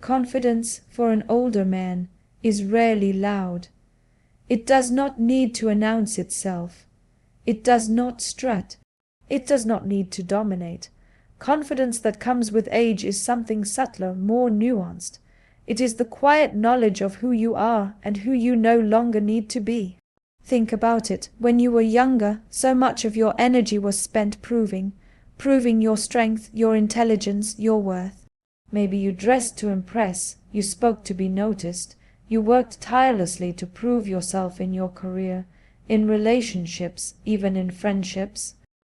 Confidence for an older man is rarely loud. It does not need to announce itself. It does not strut. It does not need to dominate. Confidence that comes with age is something subtler, more nuanced. It is the quiet knowledge of who you are and who you no longer need to be. Think about it. When you were younger, so much of your energy was spent proving your strength, your intelligence, your worth. Maybe you dressed to impress, you spoke to be noticed, you worked tirelessly to prove yourself in your career, in relationships, even in friendships.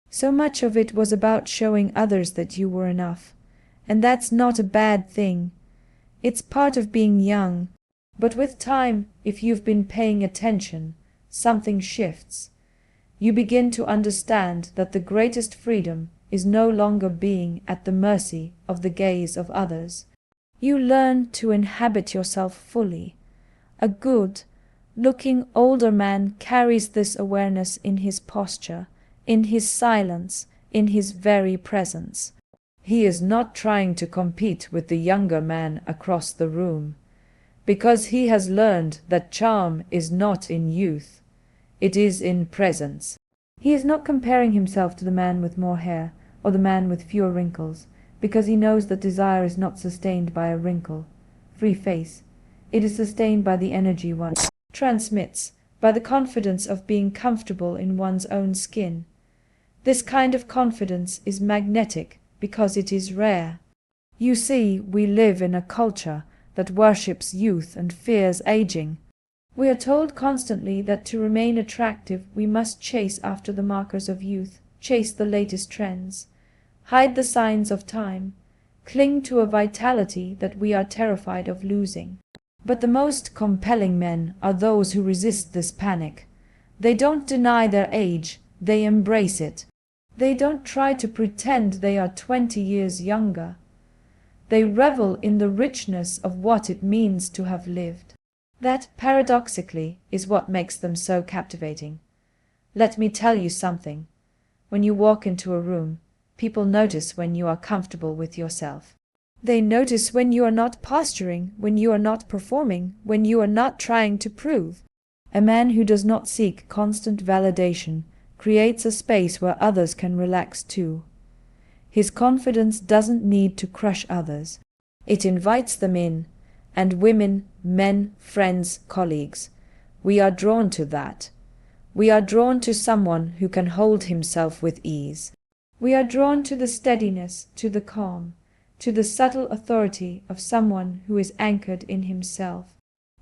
So much of it was about showing others that you were enough. And that's not a bad thing. It's part of being young. But with time, if you've been paying attention, something shifts. You begin to understand that the greatest freedom is no longer being at the mercy of the gaze of others. You learn to inhabit yourself fully. A good-looking older man carries this awareness in his posture, in his silence, in his very presence. He is not trying to compete with the younger man across the room, because he has learned that charm is not in youth, it is in presence. He is not comparing himself to the man with more hair, or the man with fewer wrinkles, because he knows that desire is not sustained by a wrinkle-free face. It is sustained by the energy one transmits, by the confidence of being comfortable in one's own skin. This kind of confidence is magnetic because it is rare. You see, we live in a culture that worships youth and fears aging. We are told constantly that to remain attractive we must chase after the markers of youth, chase the latest trends, hide the signs of time, cling to a vitality that we are terrified of losing. But the most compelling men are those who resist this panic. They don't deny their age, they embrace it. They don't try to pretend they are 20 years younger. They revel in the richness of what it means to have lived. That, paradoxically, is what makes them so captivating. Let me tell you something. When you walk into a room, people notice when you are comfortable with yourself. They notice when you are not posturing, when you are not performing, when you are not trying to prove. A man who does not seek constant validation creates a space where others can relax too. His confidence doesn't need to crush others. It invites them in, and women, men, friends, colleagues. We are drawn to that. We are drawn to someone who can hold himself with ease. We are drawn to the steadiness, to the calm, to the subtle authority of someone who is anchored in himself.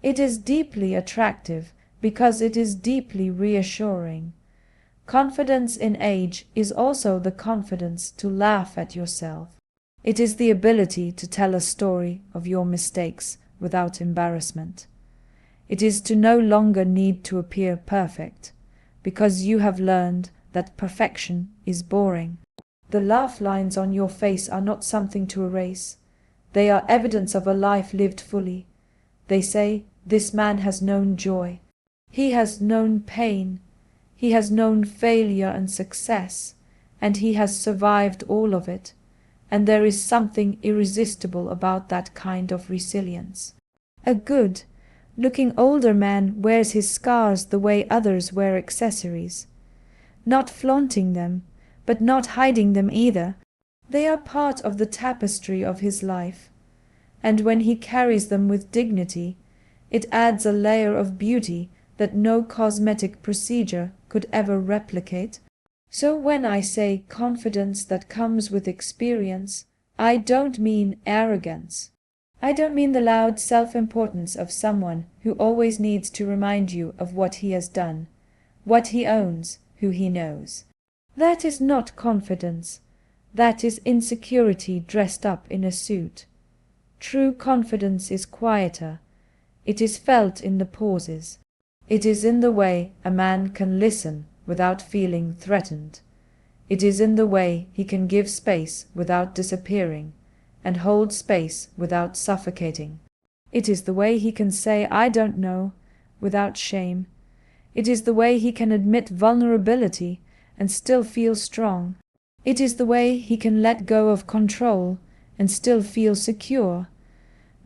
It is deeply attractive because it is deeply reassuring. Confidence in age is also the confidence to laugh at yourself. It is the ability to tell a story of your mistakes without embarrassment. It is to no longer need to appear perfect, because you have learned that perfection is boring. The laugh lines on your face are not something to erase. They are evidence of a life lived fully. They say, this man has known joy. He has known pain. He has known failure and success, and he has survived all of it. And there is something irresistible about that kind of resilience. A good-looking older man wears his scars the way others wear accessories, not flaunting them, but not hiding them either. They are part of the tapestry of his life, and when he carries them with dignity, it adds a layer of beauty that no cosmetic procedure could ever replicate. So when I say confidence that comes with experience, I don't mean arrogance. I don't mean the loud self-importance of someone who always needs to remind you of what he has done, what he owns, who he knows. That is not confidence. That is insecurity dressed up in a suit. True confidence is quieter. It is felt in the pauses. It is in the way a man can listen without feeling threatened. It is in the way he can give space without disappearing, and hold space without suffocating. It is the way he can say, I don't know, without shame. It is the way he can admit vulnerability and still feel strong. It is the way he can let go of control and still feel secure.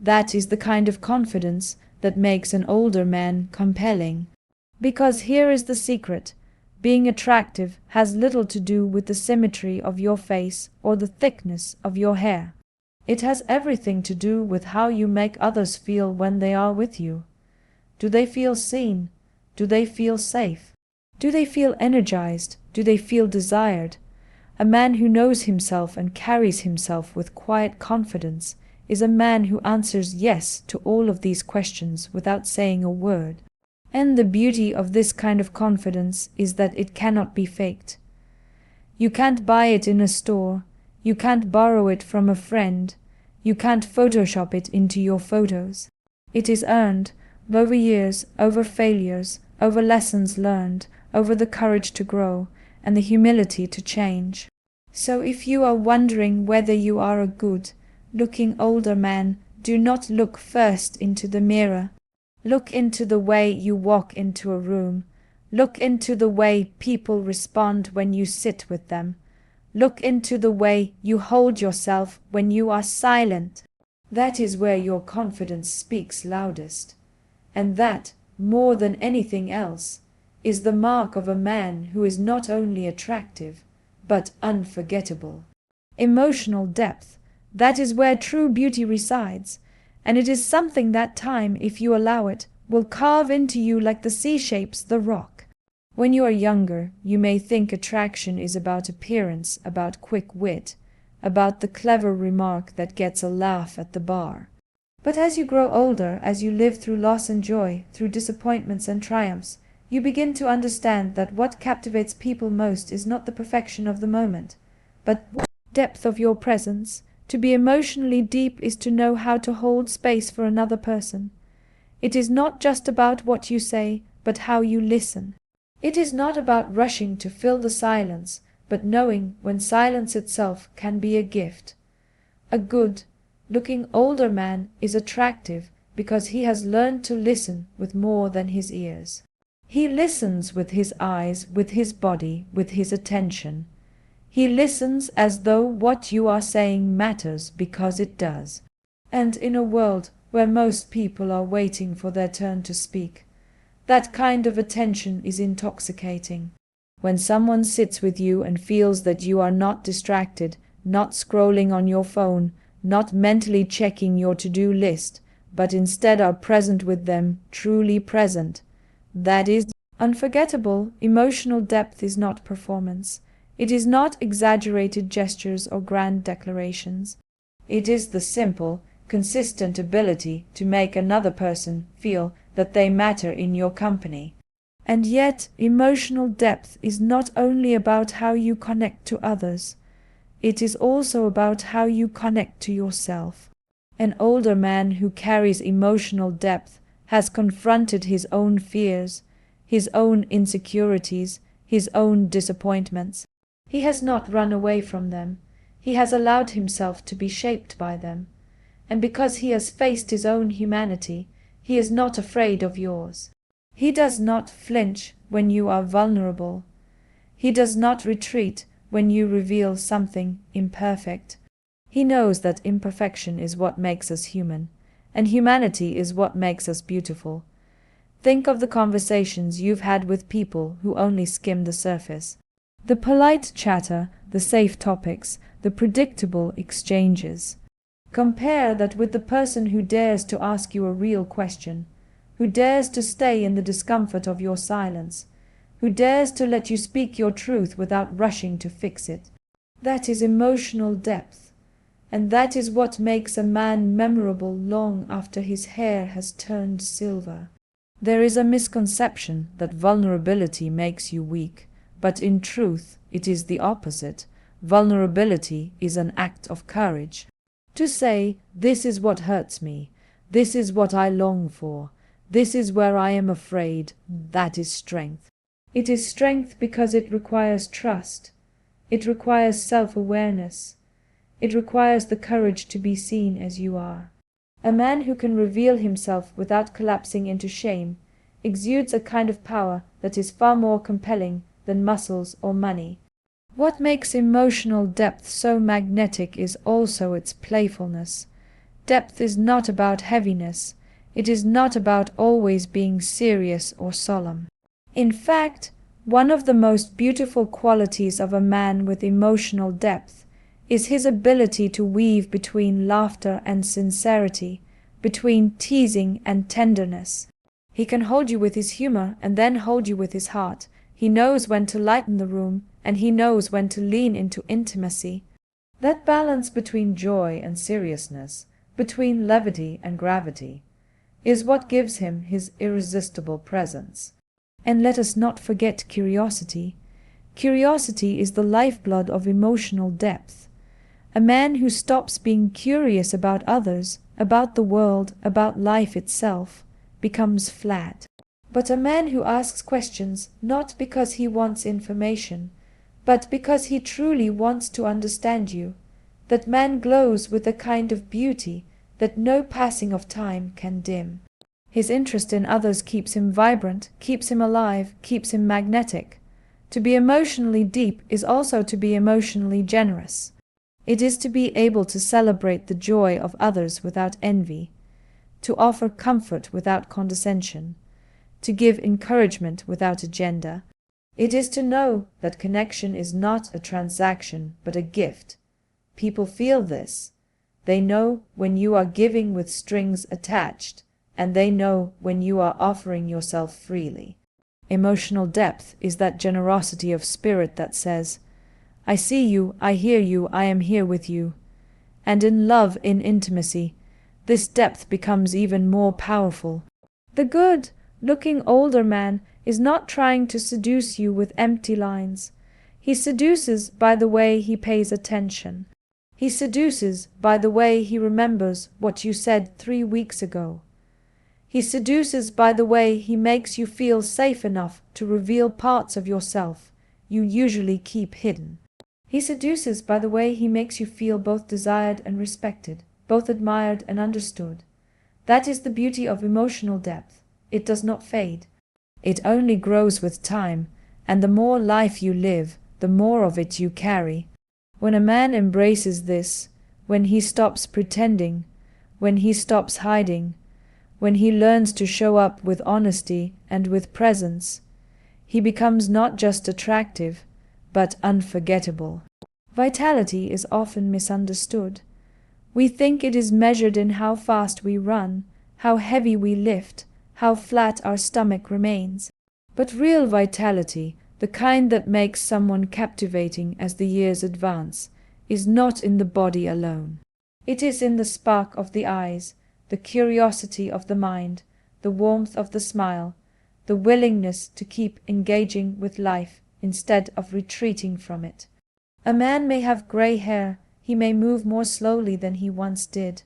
That is the kind of confidence that makes an older man compelling. Because here is the secret. Being attractive has little to do with the symmetry of your face or the thickness of your hair. It has everything to do with how you make others feel when they are with you. Do they feel seen? Do they feel safe? Do they feel energized? Do they feel desired? A man who knows himself and carries himself with quiet confidence is a man who answers yes to all of these questions without saying a word. And the beauty of this kind of confidence is that it cannot be faked. You can't buy it in a store. You can't borrow it from a friend. You can't Photoshop it into your photos. It is earned over years, over failures, over lessons learned, over the courage to grow and the humility to change. So if you are wondering whether you are a good-looking older man, do not look first into the mirror. Look into the way you walk into a room. Look into the way people respond when you sit with them. Look into the way you hold yourself when you are silent. That is where your confidence speaks loudest. And that, more than anything else, is the mark of a man who is not only attractive, but unforgettable. Emotional depth, that is where true beauty resides, and it is something that time, if you allow it, will carve into you like the sea shapes the rock. When you are younger, you may think attraction is about appearance, about quick wit, about the clever remark that gets a laugh at the bar. But as you grow older, as you live through loss and joy, through disappointments and triumphs, you begin to understand that what captivates people most is not the perfection of the moment, but the depth of your presence. To be emotionally deep is to know how to hold space for another person. It is not just about what you say, but how you listen. It is not about rushing to fill the silence, but knowing when silence itself can be a gift. A good-looking older man is attractive because he has learned to listen with more than his ears. He listens with his eyes, with his body, with his attention. He listens as though what you are saying matters because it does. And in a world where most people are waiting for their turn to speak, that kind of attention is intoxicating. When someone sits with you and feels that you are not distracted, not scrolling on your phone, not mentally checking your to-do list, but instead are present with them, truly present, that is unforgettable. Emotional depth is not performance. It is not exaggerated gestures or grand declarations. It is the simple, consistent ability to make another person feel that they matter in your company. And yet, emotional depth is not only about how you connect to others. It is also about how you connect to yourself. An older man who carries emotional depth has confronted his own fears, his own insecurities, his own disappointments. He has not run away from them. He has allowed himself to be shaped by them. And because he has faced his own humanity, he is not afraid of yours. He does not flinch when you are vulnerable. He does not retreat when you reveal something imperfect. He knows that imperfection is what makes us human, and humanity is what makes us beautiful. Think of the conversations you've had with people who only skim the surface. The polite chatter, the safe topics, the predictable exchanges. Compare that with the person who dares to ask you a real question, who dares to stay in the discomfort of your silence, who dares to let you speak your truth without rushing to fix it. That is emotional depth, and that is what makes a man memorable long after his hair has turned silver. There is a misconception that vulnerability makes you weak, but in truth it is the opposite. Vulnerability is an act of courage. To say, this is what hurts me, this is what I long for, this is where I am afraid, that is strength. It is strength because it requires trust. It requires self-awareness. It requires the courage to be seen as you are. A man who can reveal himself without collapsing into shame exudes a kind of power that is far more compelling than muscles or money. What makes emotional depth so magnetic is also its playfulness. Depth is not about heaviness. It is not about always being serious or solemn. In fact, one of the most beautiful qualities of a man with emotional depth is his ability to weave between laughter and sincerity, between teasing and tenderness. He can hold you with his humor and then hold you with his heart. He knows when to lighten the room, and he knows when to lean into intimacy. That balance between joy and seriousness, between levity and gravity, is what gives him his irresistible presence. And let us not forget curiosity. Curiosity is the lifeblood of emotional depth. A man who stops being curious about others, about the world, about life itself, becomes flat. But a man who asks questions not because he wants information, but because he truly wants to understand you, that man glows with a kind of beauty that no passing of time can dim. His interest in others keeps him vibrant, keeps him alive, keeps him magnetic. To be emotionally deep is also to be emotionally generous. It is to be able to celebrate the joy of others without envy, to offer comfort without condescension, to give encouragement without agenda. It is to know that connection is not a transaction but a gift. People feel this. They know when you are giving with strings attached, and they know when you are offering yourself freely. Emotional depth is that generosity of spirit that says, I see you, I hear you, I am here with you. And in love, in intimacy, this depth becomes even more powerful. The good-looking older man is not trying to seduce you with empty lines. He seduces by the way he pays attention. He seduces by the way he remembers what you said 3 weeks ago. He seduces by the way he makes you feel safe enough to reveal parts of yourself you usually keep hidden. He seduces by the way he makes you feel both desired and respected, both admired and understood. That is the beauty of emotional depth. It does not fade. It only grows with time, and the more life you live, the more of it you carry. When a man embraces this, when he stops pretending, when he stops hiding, when he learns to show up with honesty and with presence, he becomes not just attractive, but unforgettable. Vitality is often misunderstood. We think it is measured in how fast we run, how heavy we lift, how flat our stomach remains. But real vitality, the kind that makes someone captivating as the years advance, is not in the body alone. It is in the spark of the eyes, the curiosity of the mind, the warmth of the smile, the willingness to keep engaging with life instead of retreating from it. A man may have gray hair, he may move more slowly than he once did,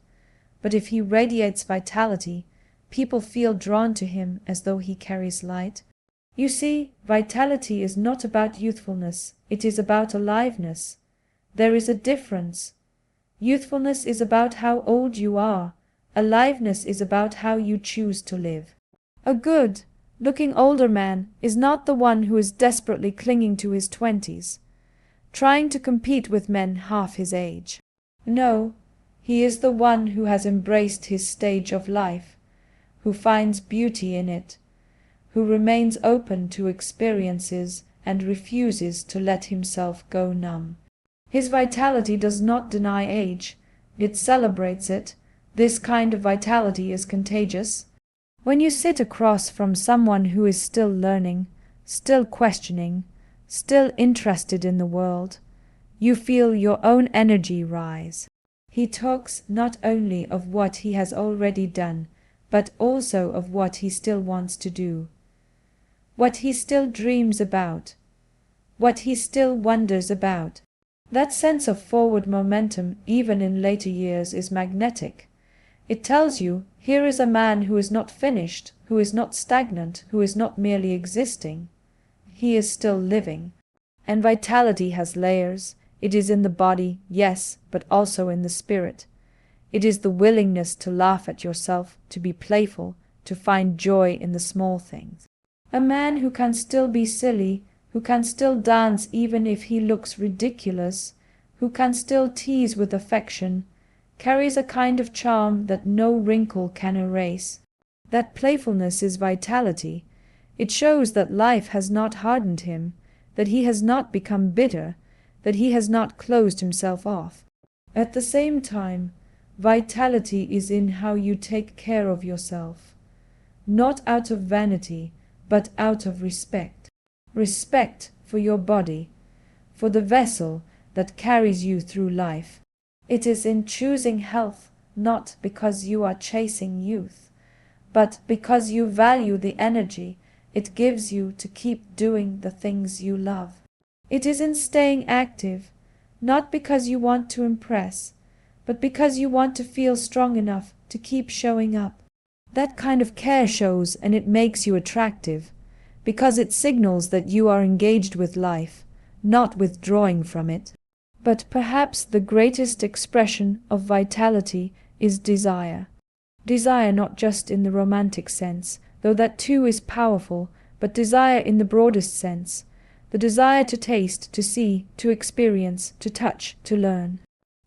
but if he radiates vitality, people feel drawn to him as though he carries light. You see, vitality is not about youthfulness, it is about aliveness. There is a difference. Youthfulness is about how old you are. Aliveness is about how you choose to live. A good-looking older man is not the one who is desperately clinging to his 20s, trying to compete with men half his age. No, he is the one who has embraced his stage of life, who finds beauty in it, who remains open to experiences and refuses to let himself go numb. His vitality does not deny age, it celebrates it. This kind of vitality is contagious. When you sit across from someone who is still learning, still questioning, still interested in the world, you feel your own energy rise. He talks not only of what he has already done, but also of what he still wants to do, what he still dreams about, what he still wonders about. That sense of forward momentum, even in later years, is magnetic. It tells you, here is a man who is not finished, who is not stagnant, who is not merely existing. He is still living. And vitality has layers. It is in the body, yes, but also in the spirit. It is the willingness to laugh at yourself, to be playful, to find joy in the small things. A man who can still be silly, who can still dance even if he looks ridiculous, who can still tease with affection, carries a kind of charm that no wrinkle can erase. That playfulness is vitality. It shows that life has not hardened him, that he has not become bitter, that he has not closed himself off. At the same time, vitality is in how you take care of yourself, not out of vanity, but out of respect. Respect for your body, for the vessel that carries you through life. It is in choosing health, not because you are chasing youth, but because you value the energy it gives you to keep doing the things you love. It is in staying active, not because you want to impress, but because you want to feel strong enough to keep showing up. That kind of care shows, and it makes you attractive, because it signals that you are engaged with life, not withdrawing from it. But perhaps the greatest expression of vitality is desire. Desire not just in the romantic sense, though that too is powerful, but desire in the broadest sense, the desire to taste, to see, to experience, to touch, to learn.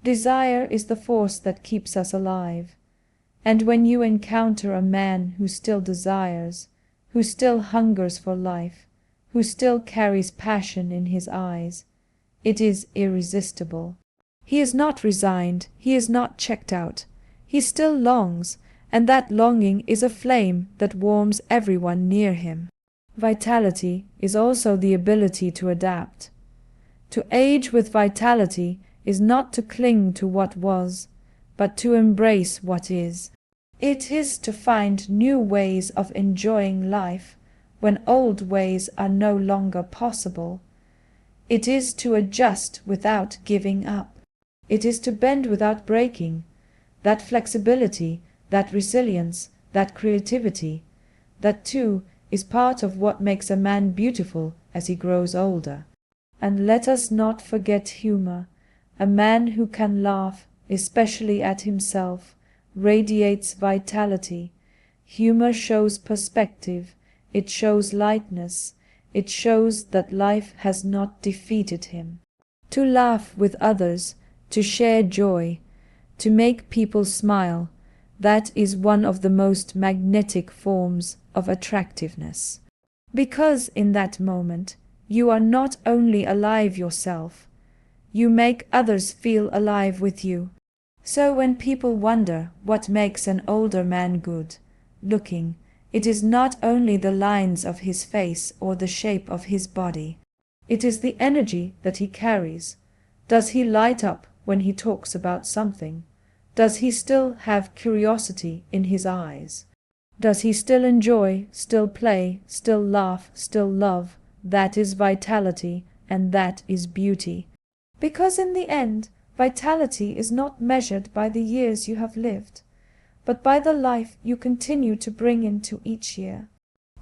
Desire is the force that keeps us alive. And when you encounter a man who still desires, who still hungers for life, who still carries passion in his eyes, it is irresistible. He is not resigned, he is not checked out. He still longs, and that longing is a flame that warms everyone near him. Vitality is also the ability to adapt. To age with vitality is not to cling to what was, but to embrace what is. It is to find new ways of enjoying life when old ways are no longer possible. It is to adjust without giving up. It is to bend without breaking. That flexibility, that resilience, that creativity, that too is part of what makes a man beautiful as he grows older. And let us not forget humor. A man who can laugh, especially at himself, radiates vitality. Humor shows perspective, it shows lightness, it shows that life has not defeated him. To laugh with others, to share joy, to make people smile, that is one of the most magnetic forms of attractiveness. Because in that moment, you are not only alive yourself, you make others feel alive with you. So when people wonder what makes an older man good looking, it is not only the lines of his face or the shape of his body. It is the energy that he carries. Does he light up when he talks about something? Does he still have curiosity in his eyes? Does he still enjoy, still play, still laugh, still love? That is vitality, and that is beauty. Because in the end, vitality is not measured by the years you have lived, but by the life you continue to bring into each year.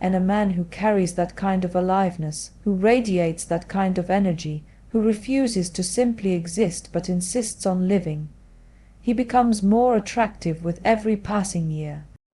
And a man who carries that kind of aliveness, who radiates that kind of energy, who refuses to simply exist but insists on living, he becomes more attractive with every passing year.